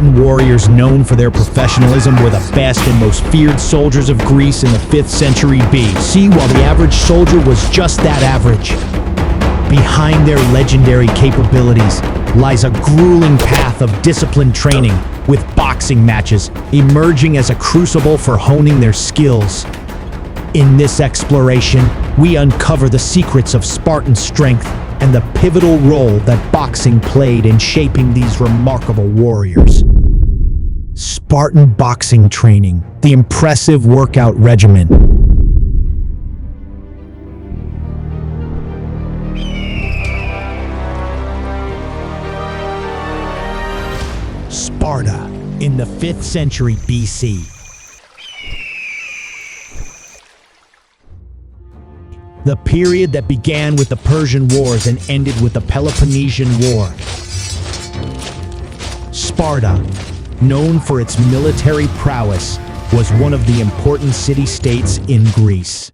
Spartan warriors known for their professionalism were the best and most feared soldiers of Greece in the 5th century BC, while the average soldier was just that average. Behind their legendary capabilities lies a grueling path of disciplined training, with boxing matches emerging as a crucible for honing their skills. In this exploration, we uncover the secrets of Spartan strength and the pivotal role that boxing played in shaping these remarkable warriors. Spartan boxing training, the impressive workout regimen. Sparta in the 5th century BC. The period that began with the Persian Wars and ended with the Peloponnesian War. Sparta, known for its military prowess, was one of the important city-states in Greece.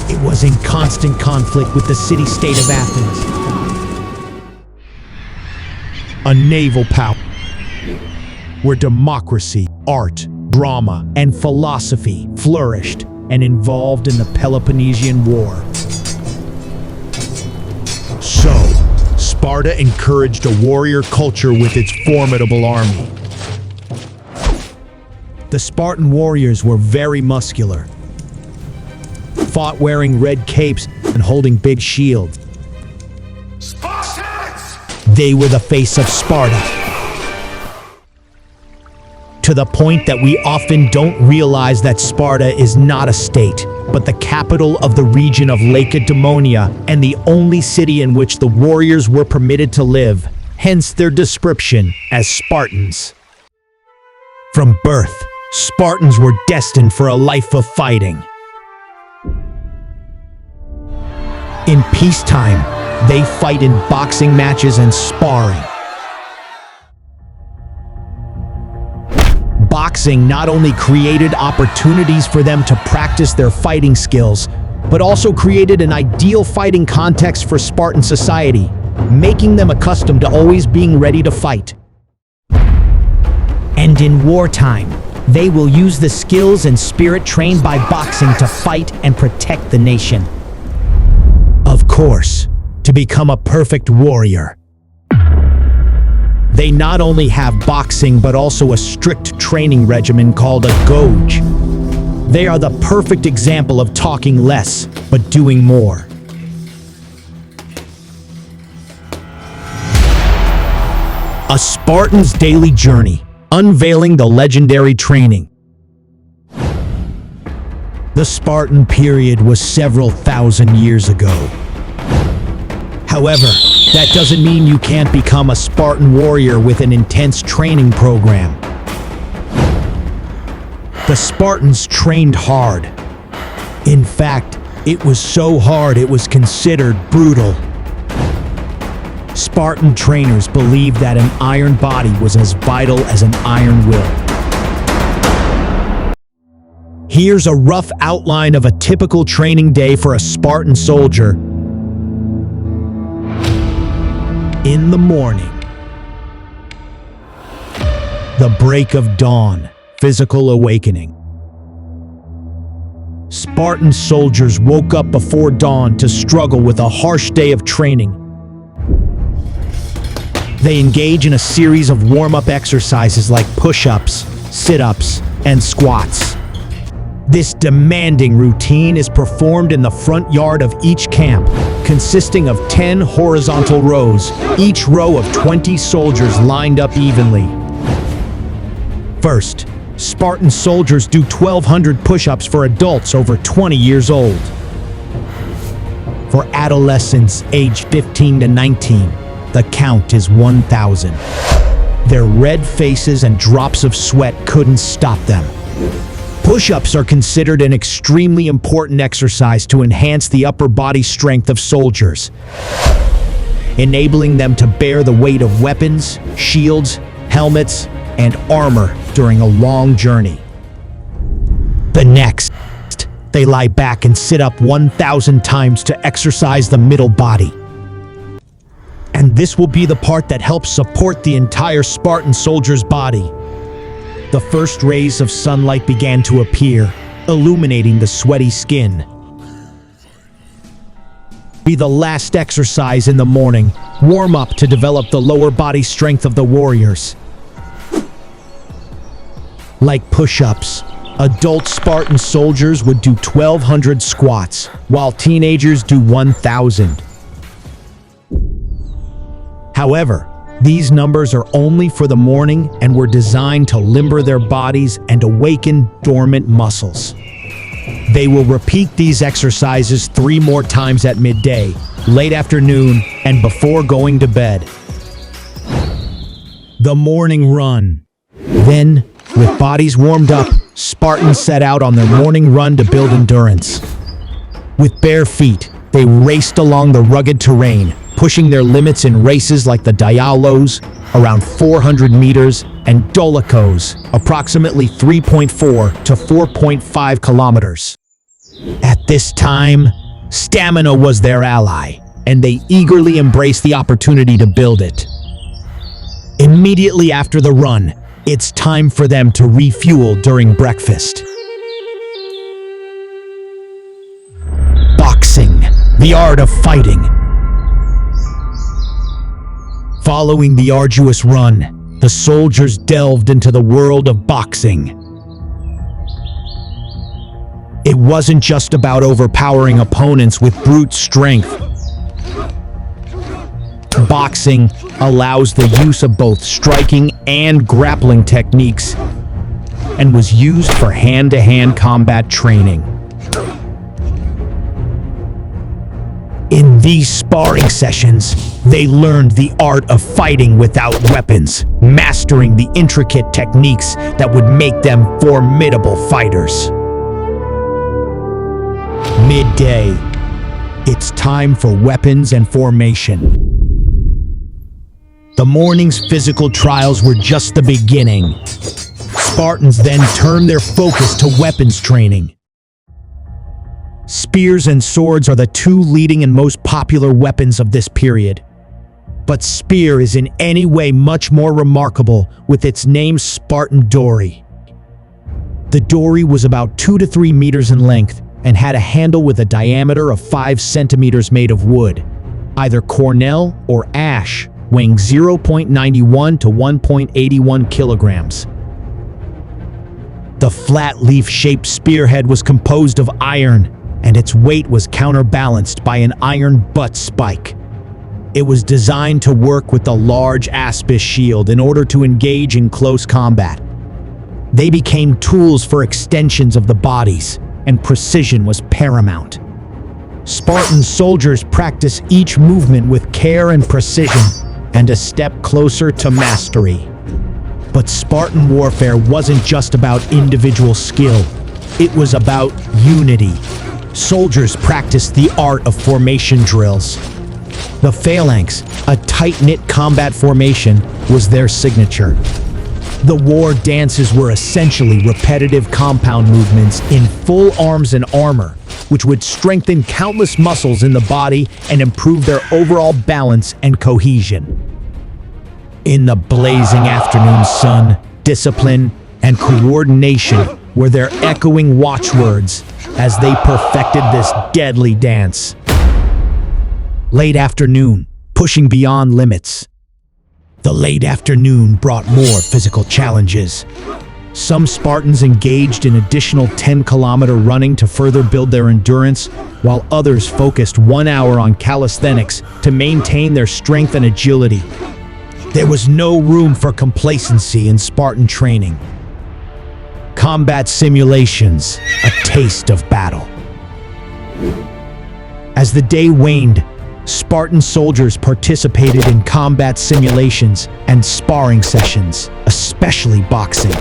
It was in constant conflict with the city-state of Athens, a naval power where democracy, art, drama, and philosophy flourished and involved in the Peloponnesian War. So, Sparta encouraged a warrior culture with its formidable army. The Spartan warriors were very muscular, fought wearing red capes and holding big shields. Spartans! They were the face of Sparta, to the point that we often don't realize that Sparta is not a state, but the capital of the region of Lacedaemon and the only city in which the warriors were permitted to live, hence their description as Spartans. From birth, Spartans were destined for a life of fighting. In peacetime, they fight in boxing matches and sparring. Boxing not only created opportunities for them to practice their fighting skills, but also created an ideal fighting context for Spartan society, making them accustomed to always being ready to fight. And in wartime, they will use the skills and spirit trained by boxing to fight and protect the nation. Of course, to become a perfect warrior, they not only have boxing but also a strict training regimen called a Goj. They are the perfect example of talking less but doing more. A Spartan's daily journey, unveiling the legendary training. The Spartan period was several thousand years ago. However, that doesn't mean you can't become a Spartan warrior with an intense training program. The Spartans trained hard. In fact, it was so hard it was considered brutal. Spartan trainers believed that an iron body was as vital as an iron will. Here's a rough outline of a typical training day for a Spartan soldier. In the morning, the break of dawn, physical awakening. Spartan soldiers woke up before dawn to struggle with a harsh day of training. They engage in a series of warm-up exercises like push-ups, sit-ups, and squats. This demanding routine is performed in the front yard of each camp, consisting of 10 horizontal rows, each row of 20 soldiers lined up evenly. First, Spartan soldiers do 1,200 push-ups for adults over 20 years old. For adolescents aged 15 to 19, the count is 1,000. Their red faces and drops of sweat couldn't stop them. Push-ups are considered an extremely important exercise to enhance the upper body strength of soldiers, enabling them to bear the weight of weapons, shields, helmets, and armor during a long journey. The next, they lie back and sit up 1,000 times to exercise the middle body. And And this will be the part that helps support the entire Spartan soldier's body. The first rays of sunlight began to appear, illuminating the sweaty skin. Be the last exercise in the morning, warm up to develop the lower body strength of the warriors. Like push-ups, adult Spartan soldiers would do 1,200 squats, while teenagers do 1,000. However, these numbers are only for the morning and were designed to limber their bodies and awaken dormant muscles. They will repeat these exercises 3 more times at midday, late afternoon, and before going to bed. The morning run. Then, with bodies warmed up, Spartans set out on their morning run to build endurance. With bare feet, they raced along the rugged terrain, pushing their limits in races like the Dialos, around 400 meters, and Dolikos, approximately 3.4 to 4.5 kilometers. At this time, stamina was their ally, and they eagerly embraced the opportunity to build it. Immediately after the run, it's time for them to refuel during breakfast. Boxing, the art of fighting. Following the arduous run, the soldiers delved into the world of boxing. It wasn't just about overpowering opponents with brute strength. Boxing allows the use of both striking and grappling techniques and was used for hand-to-hand combat training. In these sparring sessions, they learned the art of fighting without weapons, mastering the intricate techniques that would make them formidable fighters. Midday. It's time for weapons and formation. The morning's physical trials were just the beginning. Spartans then turned their focus to weapons training. Spears and swords are the 2 leading and most popular weapons of this period. But spear is in any way much more remarkable with its name Spartan dory. The dory was about 2 to 3 meters in length and had a handle with a diameter of 5 centimeters made of wood, either cornel or ash, weighing 0.91 to 1.81 kilograms. The flat leaf-shaped spearhead was composed of iron, and its weight was counterbalanced by an iron butt spike. It was designed to work with the large aspis shield in order to engage in close combat. They became tools for extensions of the bodies, and precision was paramount. Spartan soldiers practiced each movement with care and precision, and a step closer to mastery. But Spartan warfare wasn't just about individual skill. It was about unity. Soldiers practiced the art of formation drills. The phalanx, a tight-knit combat formation, was their signature. The war dances were essentially repetitive compound movements in full arms and armor, which would strengthen countless muscles in the body and improve their overall balance and cohesion. In the blazing afternoon sun, discipline and coordination were their echoing watchwords as they perfected this deadly dance. Late afternoon, pushing beyond limits. The late afternoon brought more physical challenges. Some Spartans engaged in additional 10-kilometer running to further build their endurance, while others focused 1 hour on calisthenics to maintain their strength and agility. There was no room for complacency in Spartan training. Combat simulations, a taste of battle. As the day waned, Spartan soldiers participated in combat simulations and sparring sessions, especially boxing.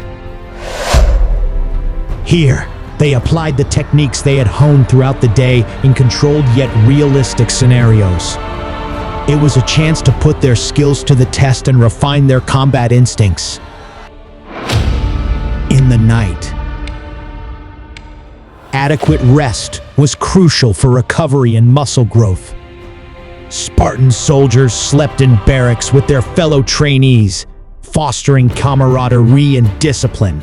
Here, they applied the techniques they had honed throughout the day in controlled yet realistic scenarios. It was a chance to put their skills to the test and refine their combat instincts. In the night, adequate rest was crucial for recovery and muscle growth. Spartan soldiers slept in barracks with their fellow trainees, fostering camaraderie and discipline.